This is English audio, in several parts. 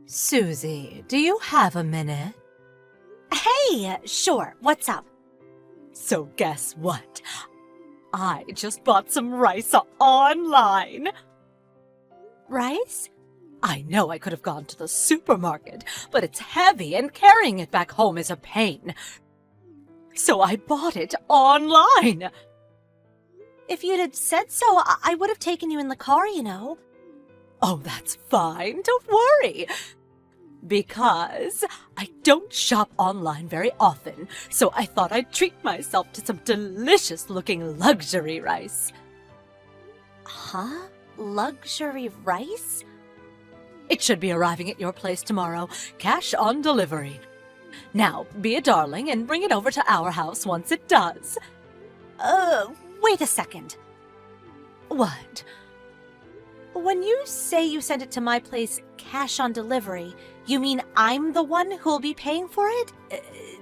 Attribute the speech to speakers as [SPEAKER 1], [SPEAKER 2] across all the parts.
[SPEAKER 1] Susie, do you have a minute?
[SPEAKER 2] Hey, sure, what's up?
[SPEAKER 1] So guess what? I just bought some rice online.
[SPEAKER 2] Rice?
[SPEAKER 1] I know I could have gone to the supermarket, but it's heavy and carrying it back home is a pain. So I bought it online.
[SPEAKER 2] If you'd had said so, I would have taken you in the car, you know.
[SPEAKER 1] Oh, that's fine. Don't worry. Because I don't shop online very often, so I thought I'd treat myself to some delicious-looking luxury rice.
[SPEAKER 2] Huh? Luxury rice?
[SPEAKER 1] It should be arriving at your place tomorrow, cash on delivery. Now, be a darling and bring it over to our house once it does.
[SPEAKER 2] Wait a second.
[SPEAKER 1] What?
[SPEAKER 2] When you say you sent it to my place cash on delivery, you mean I'm the one who'll be paying for it?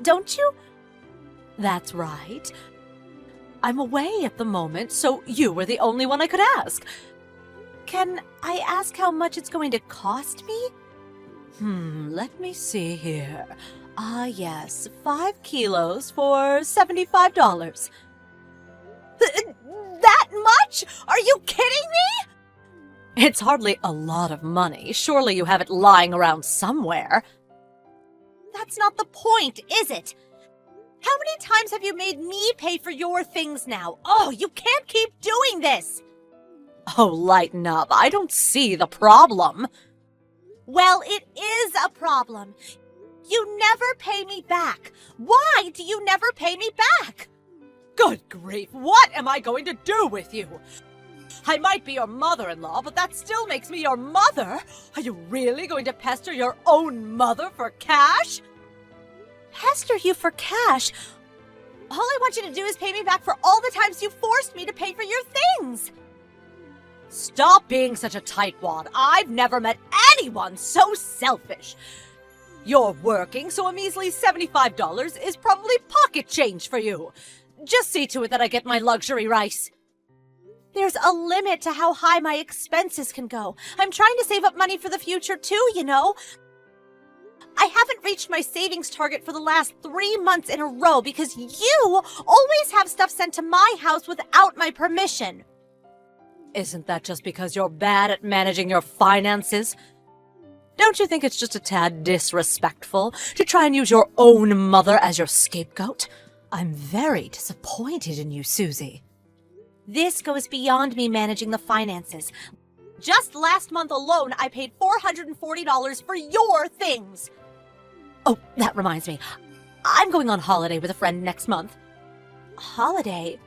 [SPEAKER 2] Don't you?
[SPEAKER 1] That's right. I'm away at the moment, so you were the only one I could ask.
[SPEAKER 2] Can I ask how much it's going to cost me?
[SPEAKER 1] Let me see here. Yes, 5 kilos for $75.
[SPEAKER 2] That much? Are you kidding me?
[SPEAKER 1] It's hardly a lot of money. Surely you have it lying around somewhere.
[SPEAKER 2] That's not the point, is it? How many times have you made me pay for your things now? Oh, you can't keep doing this!
[SPEAKER 1] Oh, lighten up. I don't see the problem.
[SPEAKER 2] Well, it is a problem. You never pay me back. Why do you never pay me back?
[SPEAKER 1] Good grief, what am I going to do with you? I might be your mother-in-law, but that still makes me your mother. Are you really going to pester your own mother for cash?
[SPEAKER 2] Pester you for cash? All I want you to do is pay me back for all the times you forced me to pay for your things.
[SPEAKER 1] Stop being such a tightwad. I've never met anyone so selfish. You're working, so a measly $75 is probably pocket change for you. Just see to it that I get my luxury rice.
[SPEAKER 2] There's a limit to how high my expenses can go. I'm trying to save up money for the future too, you know. I haven't reached my savings target for the last 3 months in a row because you always have stuff sent to my house without my permission.
[SPEAKER 1] Isn't that just because you're bad at managing your finances? Don't you think it's just a tad disrespectful to try and use your own mother as your scapegoat? I'm very disappointed in you, Susie.
[SPEAKER 2] This goes beyond me managing the finances. Just last month alone, I paid $440 for your things.
[SPEAKER 1] Oh, that reminds me. I'm going on holiday with a friend next month.
[SPEAKER 2] Holiday?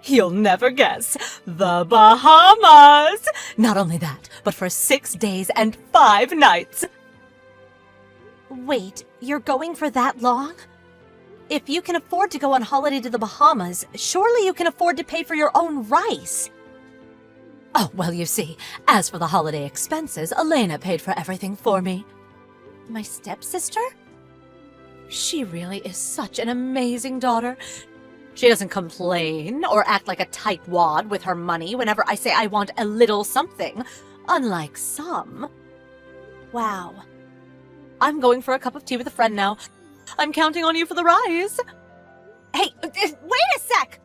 [SPEAKER 1] You'll never guess. The Bahamas! Not only that, but for 6 days and 5 nights.
[SPEAKER 2] Wait, you're going for that long? If you can afford to go on holiday to the Bahamas, surely you can afford to pay for your own rice.
[SPEAKER 1] Oh, well, you see, as for the holiday expenses, Elena paid for everything for me.
[SPEAKER 2] My stepsister?
[SPEAKER 1] She really is such an amazing daughter. She doesn't complain or act like a tightwad with her money whenever I say I want a little something, unlike some.
[SPEAKER 2] Wow.
[SPEAKER 1] I'm going for a cup of tea with a friend now. I'm counting on you for the rise.
[SPEAKER 2] Hey, wait a sec!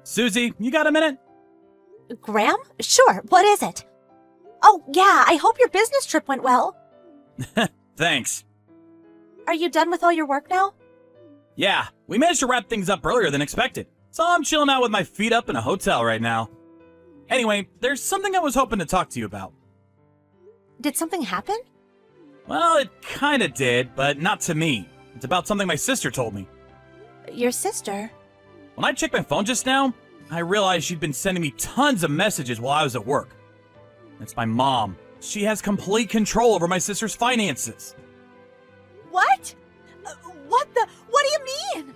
[SPEAKER 3] Susie, you got a minute?
[SPEAKER 2] Graham? Sure, what is it? Oh, yeah, I hope your business trip went well.
[SPEAKER 3] Thanks.
[SPEAKER 2] Are you done with all your work now?
[SPEAKER 3] Yeah, we managed to wrap things up earlier than expected, so I'm chilling out with my feet up in a hotel right now. Anyway, there's something I was hoping to talk to you about.
[SPEAKER 2] Did something happen?
[SPEAKER 3] Well, it kinda did, but not to me. It's about something my sister told me.
[SPEAKER 2] Your sister?
[SPEAKER 3] When I checked my phone just now, I realized she'd been sending me tons of messages while I was at work. It's my mom. She has complete control over my sister's finances.
[SPEAKER 2] What? What do you mean?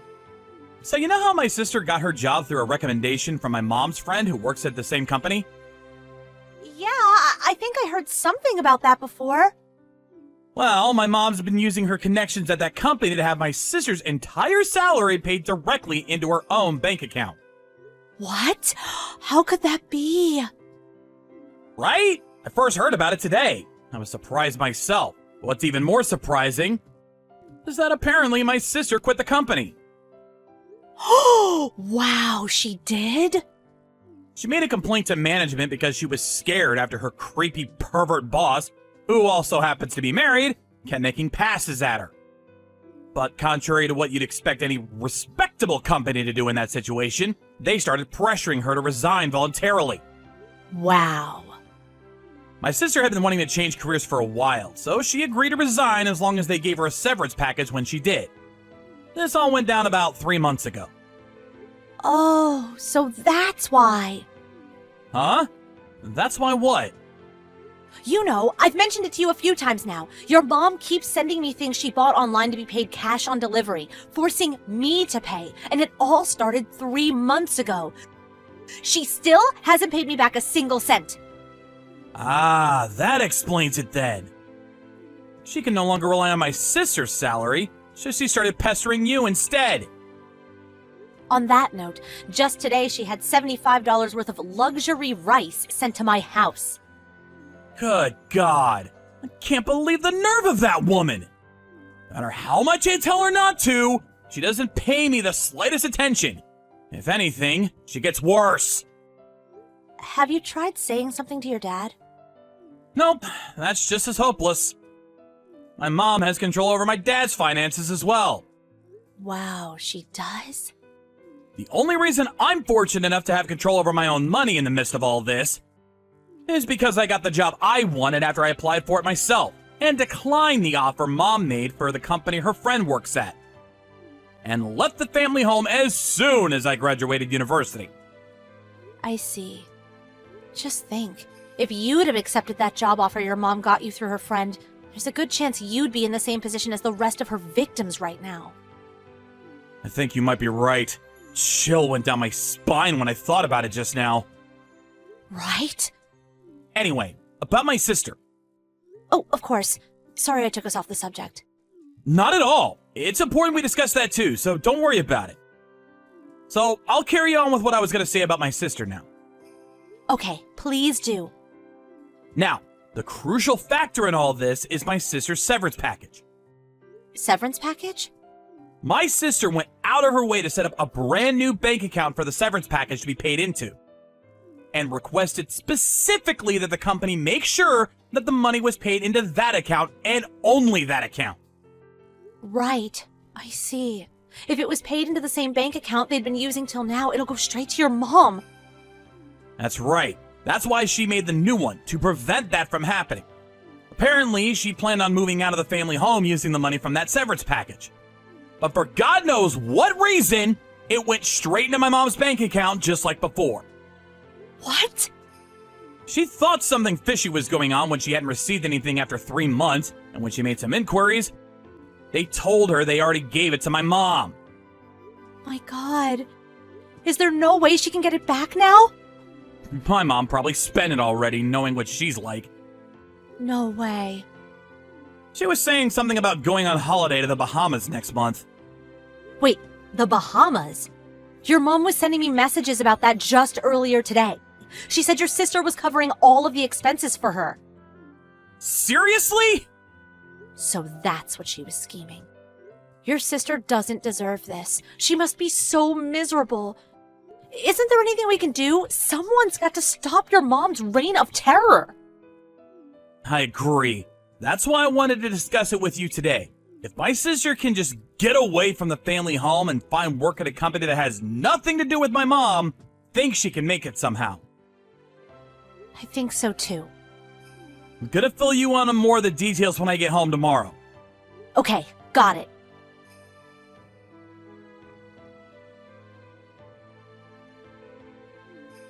[SPEAKER 3] So you know how my sister got her job through a recommendation from my mom's friend who works at the same company?
[SPEAKER 2] Yeah, I think I heard something about that before.
[SPEAKER 3] Well, my mom's been using her connections at that company to have my sister's entire salary paid directly into her own bank account.
[SPEAKER 2] What? How could that be?
[SPEAKER 3] Right? I first heard about it today. I was surprised myself. What's even more surprising is that apparently my sister quit the company.
[SPEAKER 2] Oh, wow, she did?
[SPEAKER 3] She made a complaint to management because she was scared after her creepy pervert boss, who also happens to be married, kept making passes at her. But contrary to what you'd expect any respectable company to do in that situation, they started pressuring her to resign voluntarily.
[SPEAKER 2] Wow.
[SPEAKER 3] My sister had been wanting to change careers for a while, so she agreed to resign as long as they gave her a severance package when she did. This all went down about 3 months ago.
[SPEAKER 2] Oh, so that's why.
[SPEAKER 3] Huh? That's why what?
[SPEAKER 2] You know, I've mentioned it to you a few times now. Your mom keeps sending me things she bought online to be paid cash on delivery, forcing me to pay, and it all started 3 months ago. She still hasn't paid me back a single cent.
[SPEAKER 3] Ah, that explains it then. She can no longer rely on my sister's salary, so she started pestering you instead.
[SPEAKER 2] On that note, just today she had $75 worth of luxury rice sent to my house.
[SPEAKER 3] Good God. I can't believe the nerve of that woman. No matter how much I tell her not to, she doesn't pay me the slightest attention. If anything, she gets worse.
[SPEAKER 2] Have you tried saying something to your dad?
[SPEAKER 3] Nope, that's just as hopeless. My mom has control over my dad's finances as well.
[SPEAKER 2] Wow, she does?
[SPEAKER 3] The only reason I'm fortunate enough to have control over my own money in the midst of all this is because I got the job I wanted after I applied for it myself and declined the offer Mom made for the company her friend works at, and left the family home as soon as I graduated university.
[SPEAKER 2] I see. Just think, if you'd have accepted that job offer your mom got you through her friend, there's a good chance you'd be in the same position as the rest of her victims right now.
[SPEAKER 3] I think you might be right. Chill went down my spine when I thought about it just now.
[SPEAKER 2] Right?
[SPEAKER 3] Anyway, about my sister.
[SPEAKER 2] Oh, of course. Sorry I took us off the subject.
[SPEAKER 3] Not at all. It's important we discuss that too, so don't worry about it. So, I'll carry on with what I was going to say about my sister now.
[SPEAKER 2] Okay, please do.
[SPEAKER 3] Now, the crucial factor in all this is my sister's severance package.
[SPEAKER 2] Severance package?
[SPEAKER 3] My sister went out of her way to set up a brand new bank account for the severance package to be paid into, and requested specifically that the company make sure that the money was paid into that account and only that account.
[SPEAKER 2] Right, I see. If it was paid into the same bank account they'd been using till now, it'll go straight to your mom.
[SPEAKER 3] That's right. That's why she made the new one, to prevent that from happening. Apparently, she planned on moving out of the family home using the money from that severance package. But for God knows what reason, it went straight into my mom's bank account just like before.
[SPEAKER 2] What?
[SPEAKER 3] She thought something fishy was going on when she hadn't received anything after 3 months, and when she made some inquiries, they told her they already gave it to my mom.
[SPEAKER 2] My God. Is there no way she can get it back now?
[SPEAKER 3] My mom probably spent it already, knowing what she's like.
[SPEAKER 2] No way.
[SPEAKER 3] She was saying something about going on holiday to the Bahamas next month.
[SPEAKER 2] Wait, the Bahamas? Your mom was sending me messages about that just earlier today. She said your sister was covering all of the expenses for her.
[SPEAKER 3] Seriously?
[SPEAKER 2] So that's what she was scheming. Your sister doesn't deserve this. She must be so miserable. Isn't there anything we can do? Someone's got to stop your mom's reign of terror.
[SPEAKER 3] I agree. That's why I wanted to discuss it with you today. If my sister can just get away from the family home and find work at a company that has nothing to do with my mom, think she can make it somehow.
[SPEAKER 2] I think so too.
[SPEAKER 3] I'm gonna fill you in on more of the details when I get home tomorrow.
[SPEAKER 2] Okay, got it.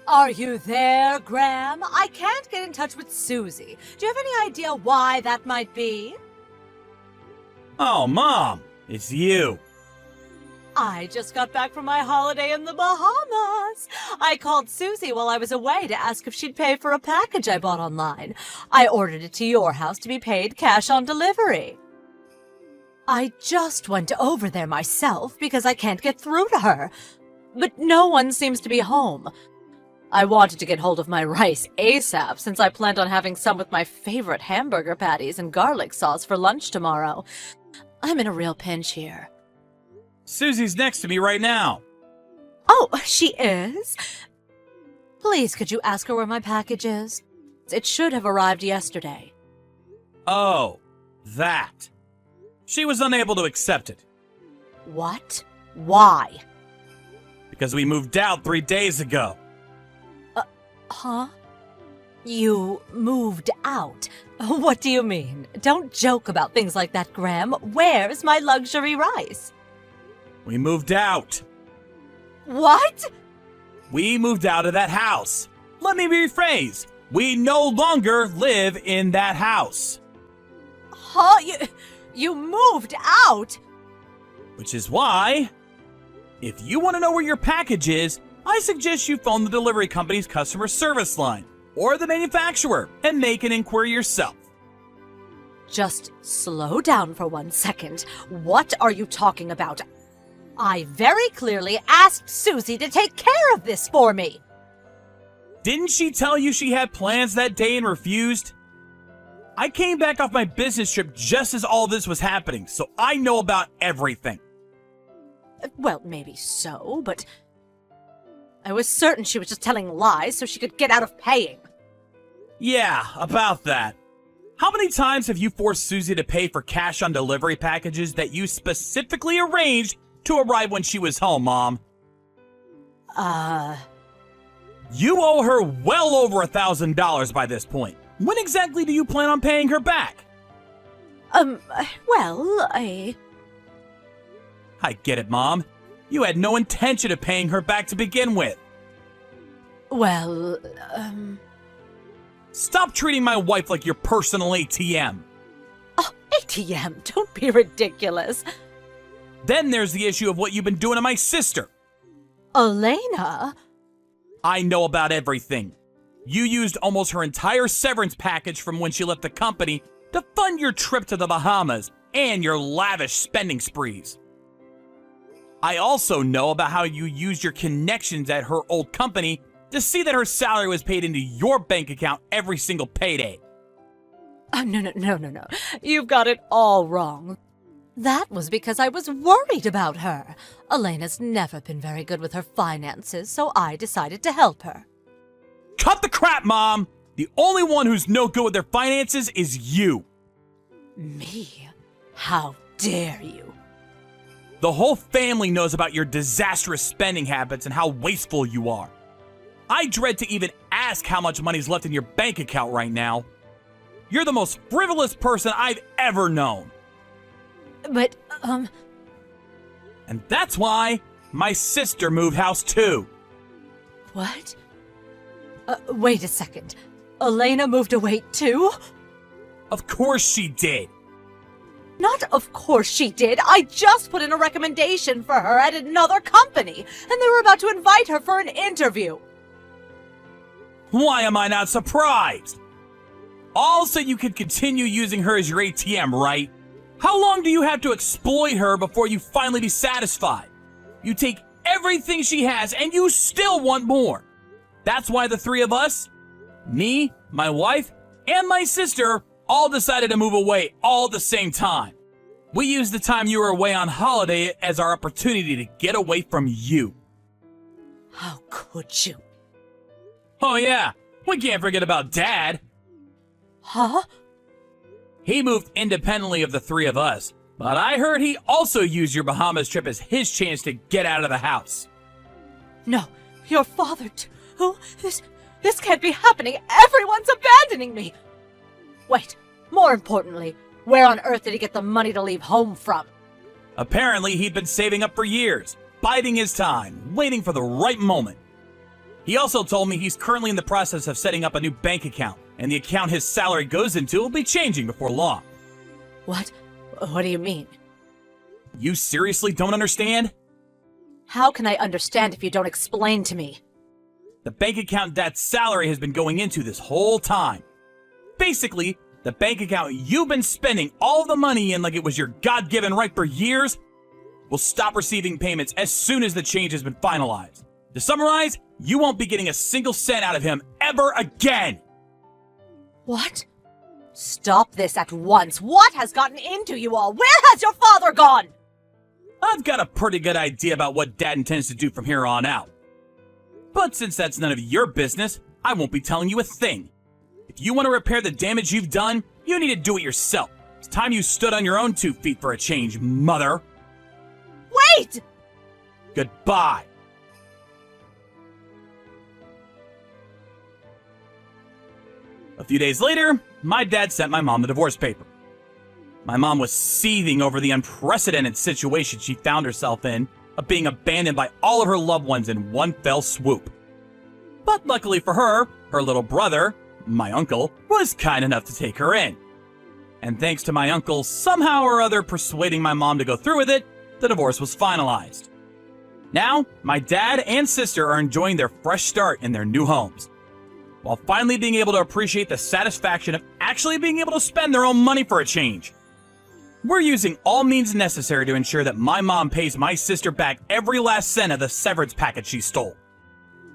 [SPEAKER 1] Are you there, Graham? I can't get in touch with Susie. Do you have any idea why that might be?
[SPEAKER 3] Oh, Mom, it's you.
[SPEAKER 1] I just got back from my holiday in the Bahamas. I called Susie while I was away to ask if she'd pay for a package I bought online. I ordered it to your house to be paid cash on delivery. I just went over there myself because I can't get through to her. but no one seems to be home. I wanted to get hold of my rice ASAP since I planned on having some with my favorite hamburger patties and garlic sauce for lunch tomorrow. I'm in a real pinch here.
[SPEAKER 3] Susie's next to me right now.
[SPEAKER 1] Oh, she is? Please, could you ask her where my package is? It should have arrived yesterday.
[SPEAKER 3] Oh, that. She was unable to accept it.
[SPEAKER 1] What? Why?
[SPEAKER 3] Because we moved out 3 days ago.
[SPEAKER 1] Huh? You moved out? What do you mean? Don't joke about things like that, Graham. Where's my luxury rice?
[SPEAKER 3] We moved out.
[SPEAKER 1] What?
[SPEAKER 3] We moved out of that house. Let me rephrase. We no longer live in that house.
[SPEAKER 1] Huh? You moved out?
[SPEAKER 3] Which is why, if you want to know where your package is, I suggest you phone the delivery company's customer service line or the manufacturer and make an inquiry yourself.
[SPEAKER 1] Just slow down for 1 second. What are you talking about? I very clearly asked Susie to take care of this for me.
[SPEAKER 3] Didn't she tell you she had plans that day and refused? I came back off my business trip just as all this was happening, so I know about everything.
[SPEAKER 1] Well, maybe so, but I was certain she was just telling lies so she could get out of paying.
[SPEAKER 3] Yeah, about that. How many times have you forced Susie to pay for cash on delivery packages that you specifically arranged to arrive when she was home, Mom? You owe her well over $1,000 by this point. When exactly do you plan on paying her back?
[SPEAKER 1] Well, I
[SPEAKER 3] get it, Mom. You had no intention of paying her back to begin with.
[SPEAKER 1] Well,
[SPEAKER 3] Stop treating my wife like your personal ATM.
[SPEAKER 1] Oh, ATM, don't be ridiculous.
[SPEAKER 3] Then there's the issue of what you've been doing to my sister.
[SPEAKER 1] Elena?
[SPEAKER 3] I know about everything. You used almost her entire severance package from when she left the company to fund your trip to the Bahamas and your lavish spending sprees. I also know about how you used your connections at her old company to see that her salary was paid into your bank account every single payday.
[SPEAKER 1] Oh, no. You've got it all wrong. That was because I was worried about her. Elena's never been very good with her finances, so I decided to help her.
[SPEAKER 3] Cut the crap, Mom! The only one who's no good with their finances is you.
[SPEAKER 1] Me? How dare you?
[SPEAKER 3] The whole family knows about your disastrous spending habits and how wasteful you are. I dread to even ask how much money's left in your bank account right now. You're the most frivolous person I've ever known.
[SPEAKER 1] But,
[SPEAKER 3] And that's why my sister moved house too.
[SPEAKER 1] What? Wait a second. Elena moved away too?
[SPEAKER 3] Of course she did.
[SPEAKER 1] Not of course she did. I just put in a recommendation for her at another company, and they were about to invite her for an interview.
[SPEAKER 3] Why am I not surprised? All so you could continue using her as your ATM, right? How long do you have to exploit her before you finally be satisfied? You take everything she has and you still want more. That's why the three of us, me, my wife, and my sister, all decided to move away all at the same time. We used the time you were away on holiday as our opportunity to get away from you.
[SPEAKER 1] How could you?
[SPEAKER 3] Oh yeah, we can't forget about Dad.
[SPEAKER 1] Huh?
[SPEAKER 3] He moved independently of the three of us, but I heard he also used your Bahamas trip as his chance to get out of the house.
[SPEAKER 1] No, your father too? This can't be happening. Everyone's abandoning me. Wait, more importantly, where on earth did he get the money to leave home from?
[SPEAKER 3] Apparently, he'd been saving up for years, biding his time, waiting for the right moment. He also told me he's currently in the process of setting up a new bank account, and the account his salary goes into will be changing before long.
[SPEAKER 1] What? What do you mean?
[SPEAKER 3] You seriously don't understand?
[SPEAKER 1] How can I understand if you don't explain to me?
[SPEAKER 3] The bank account Dad's salary has been going into this whole time. Basically, the bank account you've been spending all the money in like it was your God-given right for years, will stop receiving payments as soon as the change has been finalized. To summarize, you won't be getting a single cent out of him ever again!
[SPEAKER 2] What?
[SPEAKER 1] Stop this at once. What has gotten into you all? Where has your father gone?
[SPEAKER 3] I've got a pretty good idea about what Dad intends to do from here on out. But since that's none of your business, I won't be telling you a thing. If you want to repair the damage you've done, you need to do it yourself. It's time you stood on your own 2 feet for a change, mother.
[SPEAKER 1] Wait!
[SPEAKER 3] Goodbye. A few days later, my dad sent my mom the divorce paper. My mom was seething over the unprecedented situation she found herself in of being abandoned by all of her loved ones in one fell swoop. But luckily for her, her little brother, my uncle, was kind enough to take her in. And thanks to my uncle somehow or other persuading my mom to go through with it, the divorce was finalized. Now, my dad and sister are enjoying their fresh start in their new homes, while finally being able to appreciate the satisfaction of actually being able to spend their own money for a change. We're using all means necessary to ensure that my mom pays my sister back every last cent of the severance package she stole.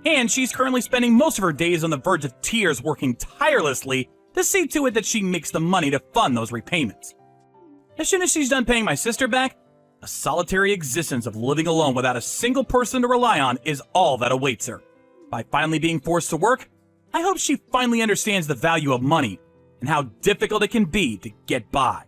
[SPEAKER 3] And she's currently spending most of her days on the verge of tears working tirelessly to see to it that she makes the money to fund those repayments. As soon as she's done paying my sister back, a solitary existence of living alone without a single person to rely on is all that awaits her. By finally being forced to work, I hope she finally understands the value of money and how difficult it can be to get by.